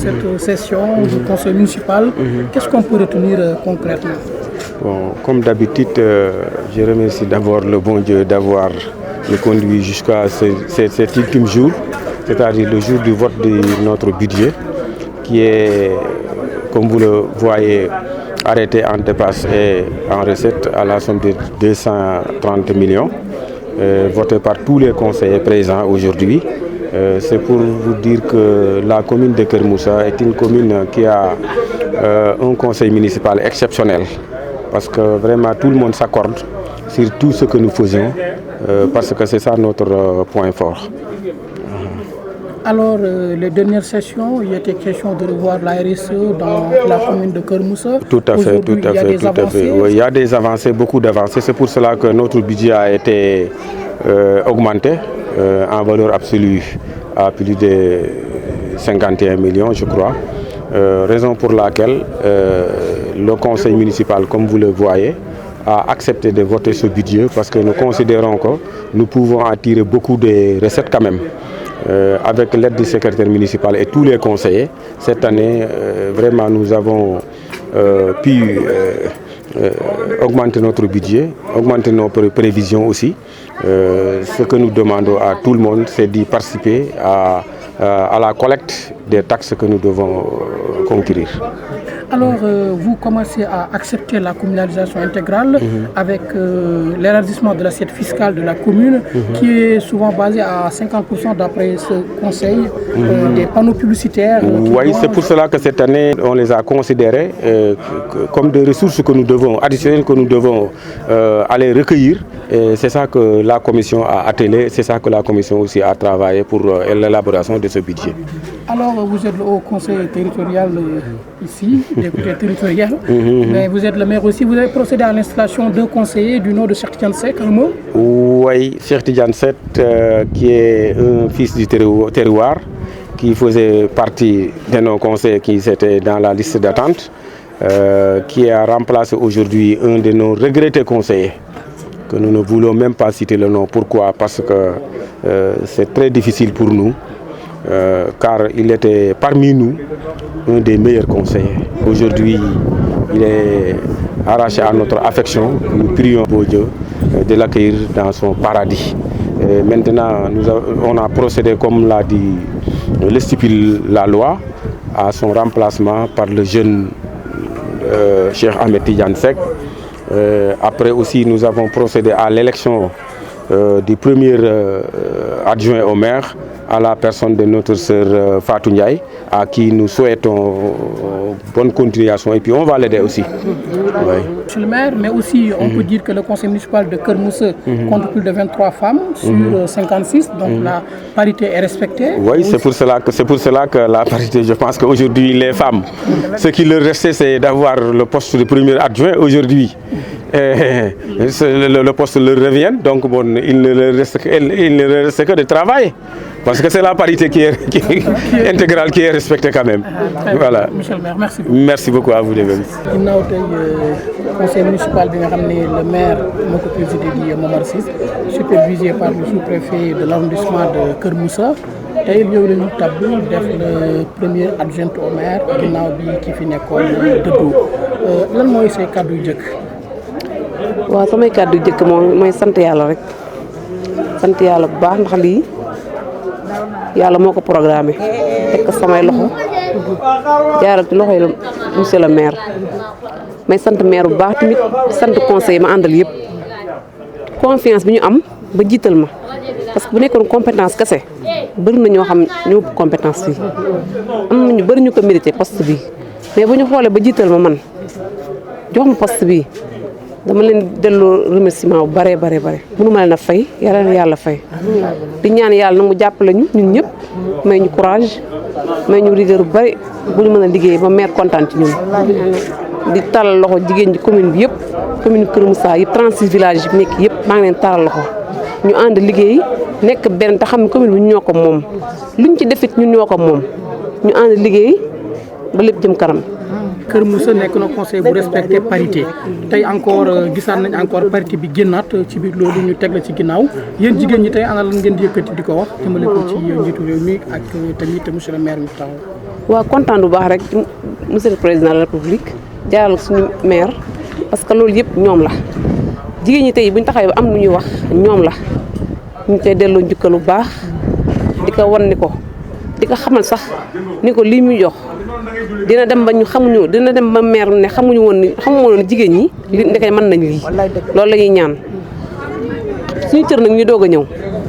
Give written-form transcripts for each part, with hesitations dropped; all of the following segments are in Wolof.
cette session du conseil municipal. Qu'est-ce qu'on peut retenir concrètement? Bon, comme d'habitude, je remercie d'abord le bon Dieu d'avoir nous conduit jusqu'à cet ultime jour, c'est-à-dire le jour du vote de notre budget, qui est, comme vous le voyez, arrêté en dépenses et en recettes à la somme de 230 millions, voté par tous les conseillers présents aujourd'hui. C'est pour vous dire que la commune de Keur Moussa est une commune qui a un conseil municipal exceptionnel. Parce que vraiment tout le monde s'accorde sur tout ce que nous faisons, parce que c'est ça notre point fort. Alors, les dernières sessions, il était question de revoir la RSE dans la commune de Keur Moussa. Tout à fait, tout à fait, tout à fait. Oui, il y a des avancées, beaucoup d'avancées. C'est pour cela que notre budget a été augmenté en valeur absolue à plus de 51 millions, je crois. Raison pour laquelle le conseil municipal, comme vous le voyez, a accepté de voter ce budget parce que nous considérons que nous pouvons en tirer beaucoup de recettes quand même. Avec l'aide du secrétaire municipal et tous les conseillers, cette année, vraiment, nous avons pu augmenter notre budget, augmenter nos prévisions aussi. Ce que nous demandons à tout le monde, c'est d'y participer à la collecte des taxes que nous devons conquérir. Alors, vous commencez à accepter la communalisation intégrale avec l'élargissement de l'assiette fiscale de la commune, qui est souvent basée à 50% d'après ce conseil, des panneaux publicitaires. Oui, c'est pour cela que cette année, on les a considérés comme des ressources que nous devons, additionnelles que nous devons aller recueillir. Et c'est ça que la commission a attelé, c'est ça que la commission aussi a travaillé pour l'élaboration de ce budget. Alors, vous êtes le haut conseil territorial ici, député territorial, mais vous êtes le maire aussi. Vous avez procédé à l'installation d'un conseiller du nom de Cheikh Tidiane Seck, un mot? Oui, Cheikh Tidiane Seck, qui est un fils du terroir, qui faisait partie de nos conseillers qui étaient dans la liste d'attente, qui a remplacé aujourd'hui un de nos regrettés conseillers, que nous ne voulons même pas citer le nom. Pourquoi? Parce que c'est très difficile pour nous. Car il était parmi nous un des meilleurs conseillers. Aujourd'hui, il est arraché à notre affection. Nous prions pour Dieu de l'accueillir dans son paradis. Maintenant, on a procédé, comme l'a dit, le stipule la loi, à son remplacement par le jeune Cheikh Ahmed Tidiane Seck. Après aussi, nous avons procédé à l'élection du premier adjoint au maire, à la personne de notre sœur Fatou Ndiaye, à qui nous souhaitons bonne continuation, et puis on va l'aider aussi. Oui. Monsieur le maire, mais aussi on peut dire que le conseil municipal de Keur Moussa compte plus de 23 femmes sur 56, donc la parité est respectée. Oui, c'est pour cela que la parité, je pense qu'aujourd'hui les femmes, ce qui leur restait, c'est d'avoir le poste de premier adjoint aujourd'hui. Le poste leur revient, donc bon, il ne leur reste que de travailler. Parce que c'est la parité qui est intégrale, qui est respectée quand même. Voilà. Monsieur le maire, merci beaucoup. Merci beaucoup à vous de même. ginnaaw tey conseil municipal bi nga xam ne le maire moo ko présidé di Momar Ciss, supervisé par le sous-préfet de l'arrondissement de Keur Moussa. tey yow la ñu tabb def le premier adjoint au maire ginnaaw bi ki fi nekkoon dëddu lan mooy say kàddu yu njëkk? waaw samay kàddu yu njëkk mooy sant yàlla rek, sant yàlla bu baax ndax lii yàlla moo ko programmé teg ko samay loxo jaaral ci loxo yi monsieur le maire. may sant maire bu baax tamit sant conseil ma àndal yëpp confiance bi ñu am ba jiital ma, parce que bu nekkoon compétence kese bëri na ñoo xam ñoo compétence fii, am na ñu bëri ñu ko mérité poste bi, mais bu ñu xoolee ba jiital ma man jox ma poste bi dama leen delloo remerciement bu bare mënu ma leen a fay, yàlla fay di ñaan yàlla na mu jàppale ñu ñun ñëpp, may ñu courage, may ñu rigueur bu bari bu ñu mën a liggéey ba maire kontaan ci ñun. di talal loxo jigéen ñi commune bi yëpp, commune Keur Moussa yëpp 36 villages yi nekk yëpp maa ngi leen talal loxo ñu ànd liggéey nekk benn te xam ne commune bi ñoo ko moom, luñ ci defit ñun ñoo ko moom, ñu ànd liggéey ba lépp jëm kanam. Keur Moussa nekk na conseil bu respecté parité tey encore gisaat nañ encore parité bi génnaat ci biir loolu ñu teg la ci ginnaaw yéen jigéen ñi tey ana lan ngeen di yëkkati di ko wax jëmale ko ci njiitu réew mi ak tamit monsieur le maire mi taxaw. waaw kontaan bu baax rek ci monsieur le président de la république jaaral suñu maire parce que loolu yëpp ñoom la jigéen ñi tey buñ taxawee ba am lu ñuy wax ñoom la ñu koy delloo njukkal bu baax di ko wan ni ko di ko xamal sax ni ko lii muy jox dina dem ba ñu xamuñu dina dem ba maire ne xamuñu woon jigéen ñi li ndekay mën nañ lii loolu la ñuy ñaan suñu cër nag ñu doog a ñëw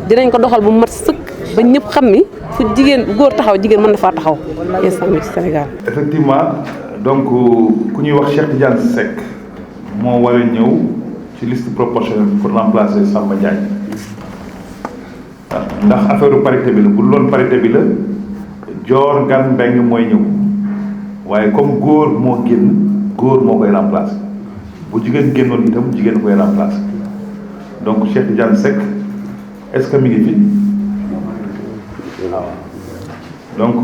dinañ ko doxal bu mat sëkk ba ñëpp xam ni fu jigéen góor taxaw jigéen mën na faa taxaw instant bi ci Sénégal. effectivement donc ku ñuy wax Cheikh Tidiane Seck moo war a ñëw ci liste proportionnelle pour remplacer Samba Diagne ndax affaire parité bi la bu loon parité bi la Dior Ngane Mbengue mooy ñëw waaye comme góor moo génn góor moo koy remplacer bu jigéen génnoon itam jigéen koy remplacer donc Cheikh Tidiane Seck est-ce que mi ngi fi waaw donc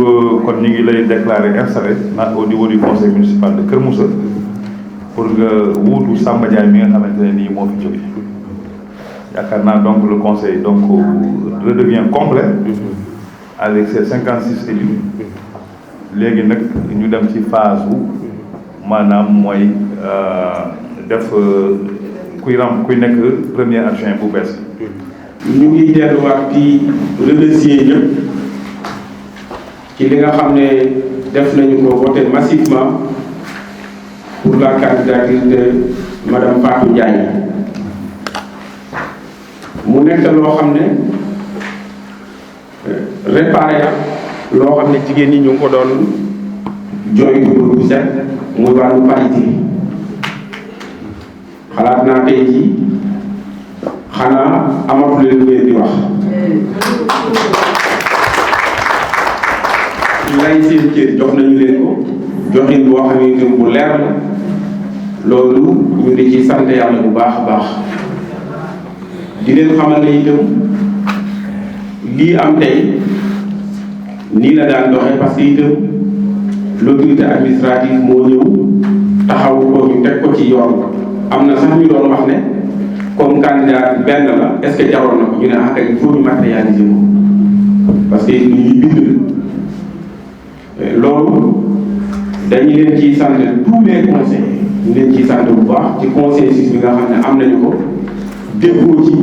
kon ñu ngi lay déclarer installé au niveau du conseil municipal de Kër Moussa pour nga wuutu Samba Diagne mi nga xamante ne nii moo fi jóge yaakaar naa donc le conseil donc redevient complet avec ses 56 élus léegi nag ñu dem ci phase wu maanaam mooy def kuy nekk premier adjoint bu bees. ñu ngi delluwaat di remercier ñëpp ci li nga xam ne def nañu ko voté massivement pour la candidature de madame Fatou Ndiaye mu nekk loo xam ne réparé loo xam ne jigéen ñi ñu ngi ko doon jooytu bu set muy wàllu parité xalaat naa tey jii xanaa amatu leen lu di wax lay seen cër jox nañu leen ko joxin boo xam ne bu leer la loolu ñu ngi ci sant yàlla bu baax a baax di leen xamal ne itam lii am tey nii la daan doxee parce que itam l'autorité administrative moo ñëw taxaw ko ñu teg ko ci yoon am na sax ñu doon wax ne comme candidat benn la est-ce que jaroon na ko ñu ne ah kay il faut ñu matérialiser ko parce que ñu ngi bind loolu dañu leen ciy sant tous les conseils ñu leen ciy sant bu baax ci consensus bi nga xam ne am nañu ko déggoo ci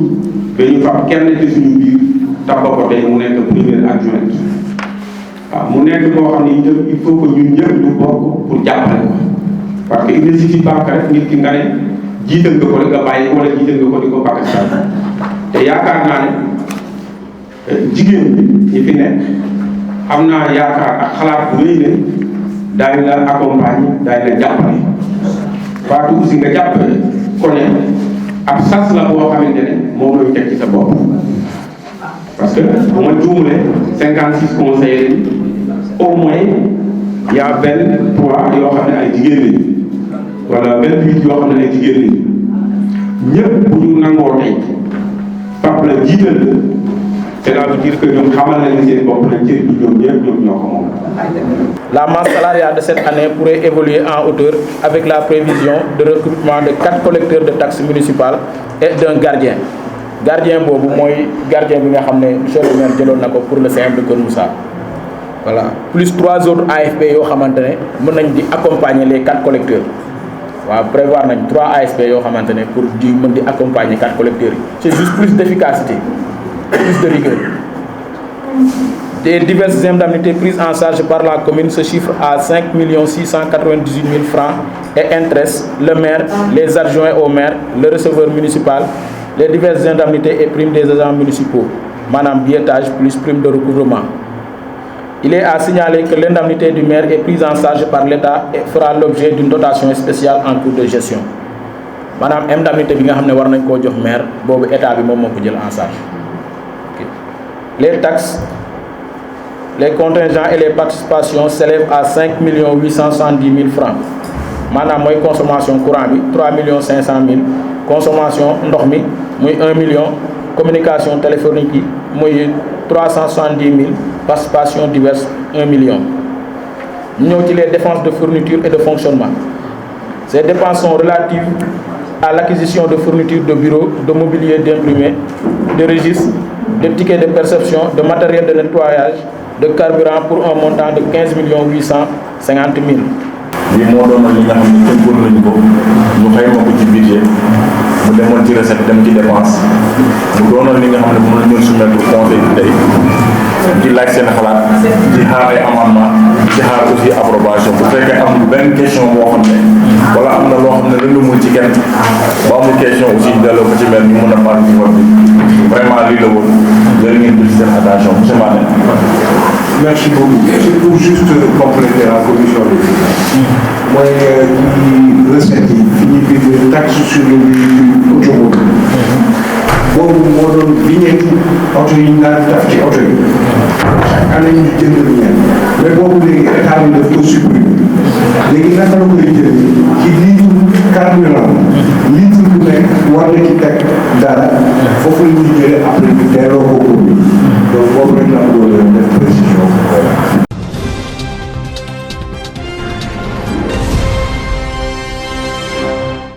dañu fab kenn ci suñu biir tabba ko tey mu nekk premier adjoint waaw mu nekk koo xam ne itam il faut que ñun ñëpp ñu bokk pour jàppale ko parce que il ne suffit pas que rek nit ki nga ne jiital nga ko rek nga bàyyi wala jiital nga ko di ko pakastal te yaakaar naa ne jigéen ñi fi nekk am naa yaakaar ak xalaat bu rëy ne daañu la accompagner daañu la jàppale Fatou aussi nga jàppale ko ne ab sas la boo xamante ne moom lañu teg ci sa bopp parce que bu ma juumulee 56 conseillers au moins y a 23 yoo xam ne ay jigéen lañu wala 28 yoo xam ne ay jigéen lañu ñëpp bu ñu nangoo tey pap la jiital la cela veut dire que ñoom xamal nañu seen bopp nañ cër bi ñoom ñëpp ñoom ñoo ko moom. La masse salariale de cette année pourrait évoluer en hauteur avec la prévision de recrutement de 4 collecteurs de taxes municipales et d'un gardien. Gardien boobu mooy gardien bi nga xam ne monsieur le maire jëloon na ko pour le CM de Kër Moussa. Voilà, plus 3 autres AFP yoo xamante ne mën nañ di accompagner les 4 collecteurs. waaw prévoir nañ 3 ASP yoo xamante ne pour di mën di accompagner 4 collecteurs yi. C'est juste plus d'efficacité, plus de rigueur. Des diverses indemnités prises en charge par la commune se chiffrent à 5 698 000 francs et intéressent le maire, les adjoints au maire, le receveur municipal, les diverses indemnités et primes des agents municipaux, madame billetage plus prime de recouvrement. Il est à signaler que l'indemnité du maire est prise en charge par l'État et fera l'objet d'une dotation spéciale en cours de gestion. Madame indemnité bi nga xam ne war nañ koo jox maire boobu état bi moom moo ko jël en charge. Les taxes, les contingents et les participations s'élèvent à 5 870 000 francs. Madame mooy consommation courant bi 3 500 000, consommation ndox mi muy 1 million, communication téléphonique yi muy 370 000, participation diverses 1 million. Ñu ñëw ci les dépenses de fourniture et de fonctionnement. Ces dépenses sont relatives à l'acquisition de fournitures de bureaux, de mobilier d'imprimé, de registres, de tickets de perception, de matériel de nettoyage, de carburant pour un montant de 15 850 000. lii moo doonoon li nga xam ne tënkoon nañu ko ñu xayma ko ci budget mu demoon ci recette dem ci dépense mu doonoon li nga xam ne moom la ñu soumettre conseil bi tey ci laaj seen xalaat ci xaar ay amendement ci xaar aussi approbation bu fekkee amul benn question boo xam ne wala am na loo xam ne lëndumul ci kenn ba amul question aussi delloo ko ci mel ñu mën a part ci vote bi vraiment lii la woon jërë ngeen jël seen attention monsieur Mané. Merci beaucoup. C'est pour juste compléter la commission de finances. Moi, qui recette, qui taxe sur le véhicule automobile. Boobu moo doon vignette oto yi ñu daan def ci oto yi. Chaque année ñu jënd vignette. Mais boobu léegi état bi daf ko supprimer. Léegi naka la koy jëlee ci litre carburant. Litre bu nekk war na ci teg dara. Foofu la ñuy jëlee après ñu delloo ko commune. Donc boobu rek la ko def précision.